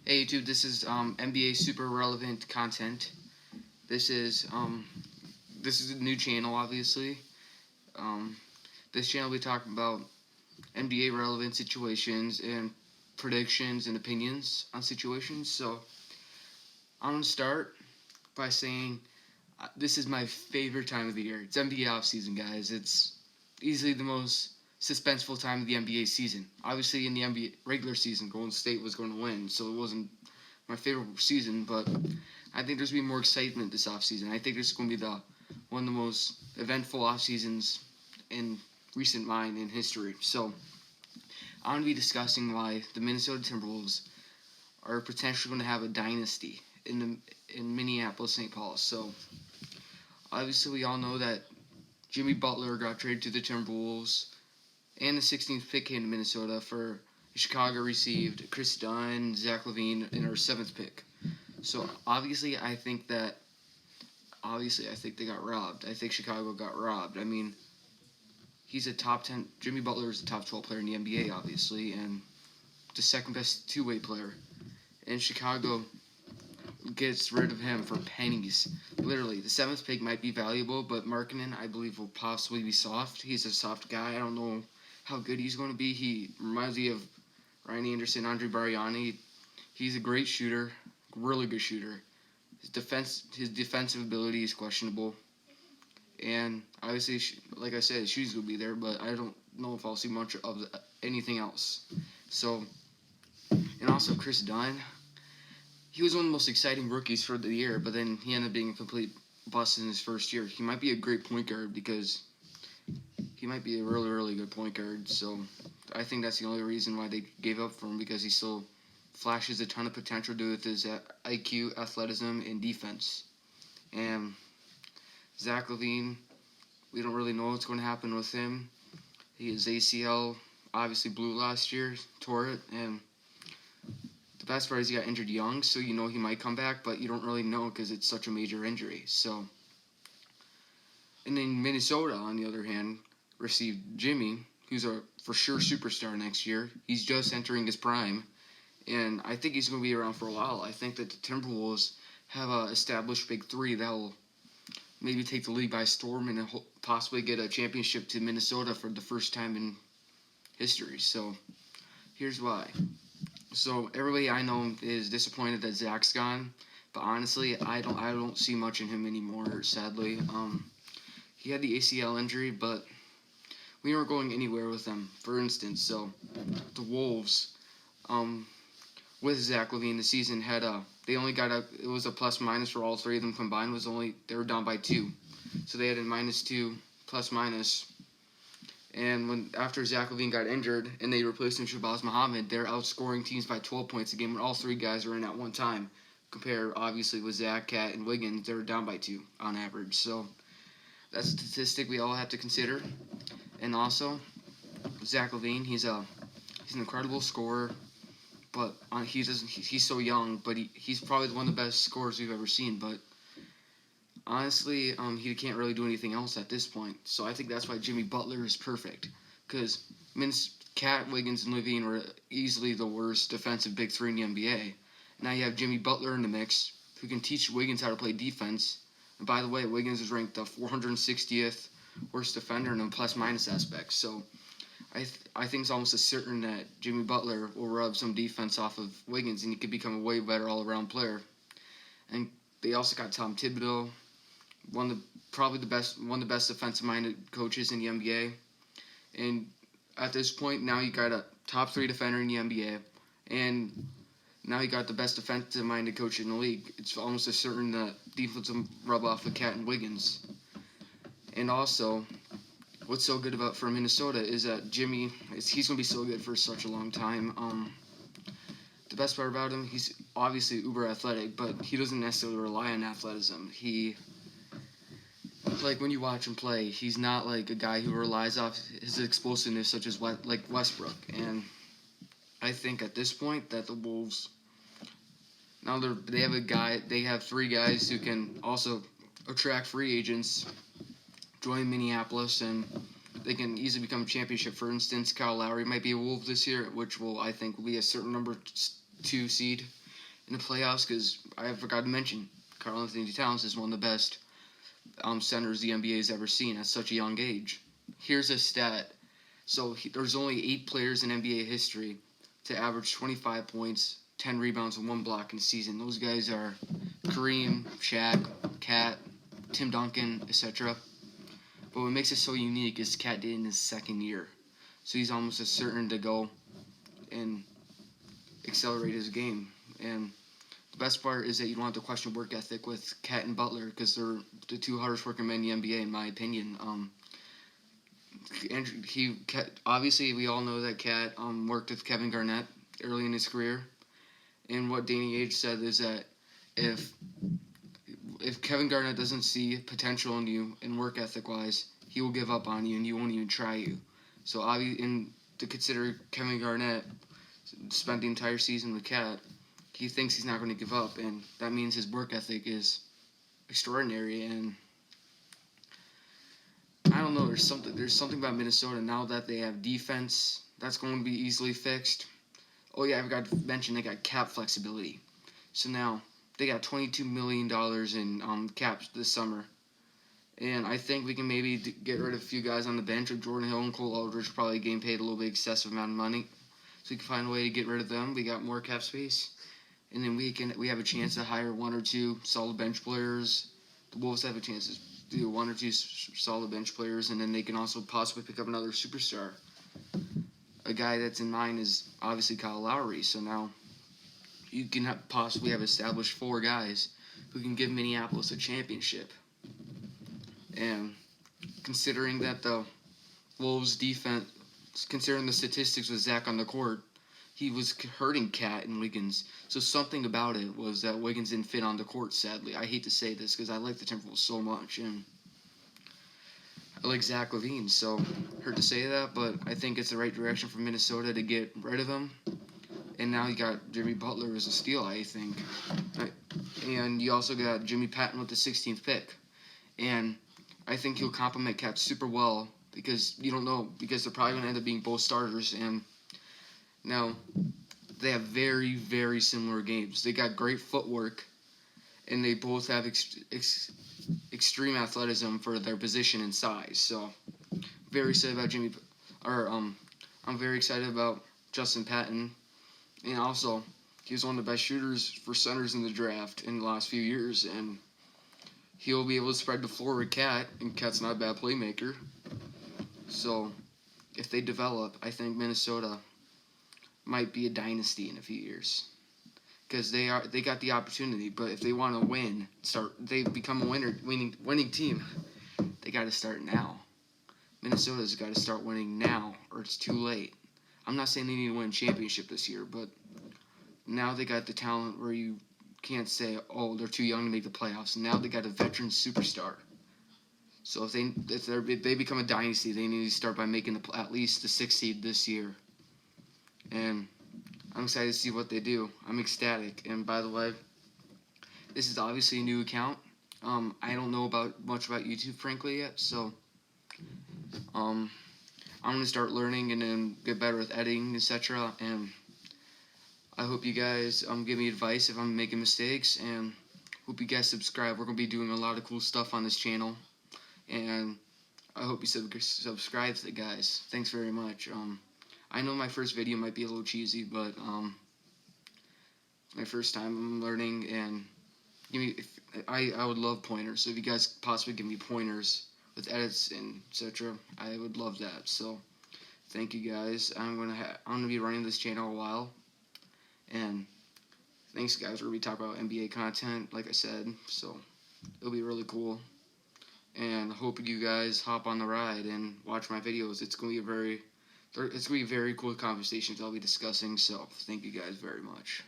Hey YouTube, this is NBA super relevant content. This is a new channel, obviously. Um, this channel we talk about NBA relevant situations and predictions and opinions on situations. So I'm gonna start by saying this is my favorite time of the year. It's NBA offseason, guys. It's easily the most suspenseful time of the NBA season. Obviously, in the NBA regular season, Golden State was going to win, so it wasn't my favorite season, but I think there's going to be more excitement this offseason. I think this is going to be one of the most eventful off seasons in recent mind in history. So I'm going to be discussing why the Minnesota Timberwolves are potentially going to have a dynasty in Minneapolis, St. Paul. So obviously, we all know that Jimmy Butler got traded to the Timberwolves, and the 16th pick came to Minnesota for Chicago received Chris Dunn, Zach LaVine, and our 7th pick. So obviously, I think they got robbed. I think Chicago got robbed. I mean, he's a top 10. Jimmy Butler is a top 12 player in the NBA, obviously, and the second best two-way player. And Chicago gets rid of him for pennies. Literally, the 7th pick might be valuable, but Markkanen, I believe, will possibly be soft. He's a soft guy. I don't know how good he's going to be. He reminds me of Ryan Anderson, Andre Bargnani. He's a great shooter, really good shooter. His defensive ability is questionable. And obviously, like I said, his shoes will be there, but I don't know if I'll see much of anything else. So, and also Chris Dunn. He was one of the most exciting rookies for the year, but then he ended up being a complete bust in his first year. He might be a great point guard because he might be a really, really good point guard. So I think that's the only reason why they gave up for him, because he still flashes a ton of potential due to his IQ, athleticism, and defense. And Zach LaVine, we don't really know what's going to happen with him. His ACL obviously blew last year, tore it, and the best part is he got injured young, so you know he might come back, but you don't really know because it's such a major injury. So, and then Minnesota, on the other hand, received Jimmy, who's a for sure superstar next year. He's just entering his prime, and I think he's going to be around for a while. I think that the Timberwolves have a established big three that will maybe take the league by storm and possibly get a championship to Minnesota for the first time in history. So, here's why. So everybody I know is disappointed that Zach's gone, but honestly, I don't see much in him anymore. Sadly, he had the ACL injury, but we weren't going anywhere with him. For instance, so the Wolves, with Zach LaVine, the season had they only got it was a plus minus for all three of them combined they were down by 2, so they had a -2 plus minus. And after Zach LaVine got injured and they replaced him with Shabazz Muhammad, they're outscoring teams by 12 points a game when all three guys are in at one time. Compare, obviously, with Zach, Cat, and Wiggins, they're down by 2 on average. So that's a statistic we all have to consider. And also, Zach LaVine, he's an incredible scorer, but he's so young, but he's probably one of the best scorers we've ever seen. But honestly, he can't really do anything else at this point. So I think that's why Jimmy Butler is perfect. Because Cat, Wiggins, and LaVine were easily the worst defensive big three in the NBA. Now you have Jimmy Butler in the mix, who can teach Wiggins how to play defense. And by the way, Wiggins is ranked the 460th worst defender in the plus-minus aspect. So I think it's almost a certain that Jimmy Butler will rub some defense off of Wiggins, and he could become a way better all-around player. And they also got Tom Thibodeau, one of the best defensive-minded coaches in the NBA. And at this point, now you got a top 3 defender in the NBA, and now you got the best defensive-minded coach in the league. It's almost a certain that defense will rub off of Cat and Wiggins. And also, what's so good for Minnesota is that Jimmy, he's going to be so good for such a long time. The best part about him, he's obviously uber athletic, but he doesn't necessarily rely on athleticism. Like when you watch him play, he's not like a guy who relies off his explosiveness, such as like Westbrook. And I think at this point that the Wolves, now they have 3 guys who can also attract free agents, join Minneapolis, and they can easily become a championship. For instance, Kyle Lowry might be a Wolf this year, which I think will be a certain number 2 seed. in the playoffs, because I forgot to mention Karl-Anthony Towns is one of the best centers the NBA has ever seen at such a young age. Here's a stat. So there's only 8 players in NBA history to average 25 points, 10 rebounds, and 1 block in a season. Those guys are Kareem, Shaq, Cat, Tim Duncan, etc. But what makes it so unique is Cat did it in his second year. So he's almost as certain to go and accelerate his game. And the best part is that you don't have to question work ethic with Cat and Butler, because they're the 2 hardest working men in the NBA, in my opinion. Obviously we all know that Cat worked with Kevin Garnett early in his career, and what Danny Ainge said is that if Kevin Garnett doesn't see potential in you and work ethic wise, he will give up on you and he won't even try you. So to consider Kevin Garnett spent the entire season with Cat, he thinks he's not going to give up, and that means his work ethic is extraordinary. And I don't know, there's something about Minnesota now that they have defense that's going to be easily fixed. Oh yeah, I forgot to mention they got cap flexibility. So now they got $22 million in caps this summer. And I think we can maybe get rid of a few guys on the bench. Of Jordan Hill and Cole Aldridge probably getting paid a little bit excessive amount of money. So we can find a way to get rid of them. We got more cap space. And then we have a chance to hire 1 or 2 solid bench players. The Wolves have a chance to do 1 or 2 solid bench players, and then they can also possibly pick up another superstar. A guy that's in mind is obviously Kyle Lowry. So now you can possibly have established 4 guys who can give Minneapolis a championship. And considering that the Wolves defense, considering the statistics with Zach on the court, he was hurting Cat and Wiggins. So something about it was that Wiggins didn't fit on the court, sadly. I hate to say this because I like the Timberwolves so much, and I like Zach LaVine, so hurt to say that, but I think it's the right direction for Minnesota to get rid of him. And now you got Jimmy Butler as a steal, I think. And you also got Jimmy Patton with the 16th pick. And I think he'll complement Cat super well, because you don't know, because they're probably going to end up being both starters. And now they have very, very similar games. They got great footwork, and they both have extreme athleticism for their position and size. So very excited about I'm very excited about Justin Patton. And also, he was one of the best shooters for centers in the draft in the last few years, and he'll be able to spread the floor with Cat, and Cat's not a bad playmaker. So, if they develop, I think Minnesota might be a dynasty in a few years, because they got the opportunity. But if they want to win, they become a winning team, they got to start now. Minnesota's got to start winning now, or it's too late. I'm not saying they need to win a championship this year, but now they got the talent where you can't say, oh, they're too young to make the playoffs. Now they got a veteran superstar. So if they become a dynasty, they need to start by making at least the 6th seed this year. And I'm excited to see what they do. I'm ecstatic. And by the way, this is obviously a new account. I don't know much about YouTube, frankly, yet. So I'm going to start learning and then get better with editing, etc. And I hope you guys give me advice if I'm making mistakes, and hope you guys subscribe. We're going to be doing a lot of cool stuff on this channel, and I hope you subscribe to the guys. Thanks very much. I know my first video might be a little cheesy, but it's my first time I'm learning, and I would love pointers. So if you guys possibly give me pointers with edits and etc., I would love that. So thank you guys. I'm gonna be running this channel a while, and thanks guys. We're gonna be talking about NBA content, like I said, so it'll be really cool. And I hope you guys hop on the ride and watch my videos. It's gonna be very cool conversations I'll be discussing. So thank you guys very much.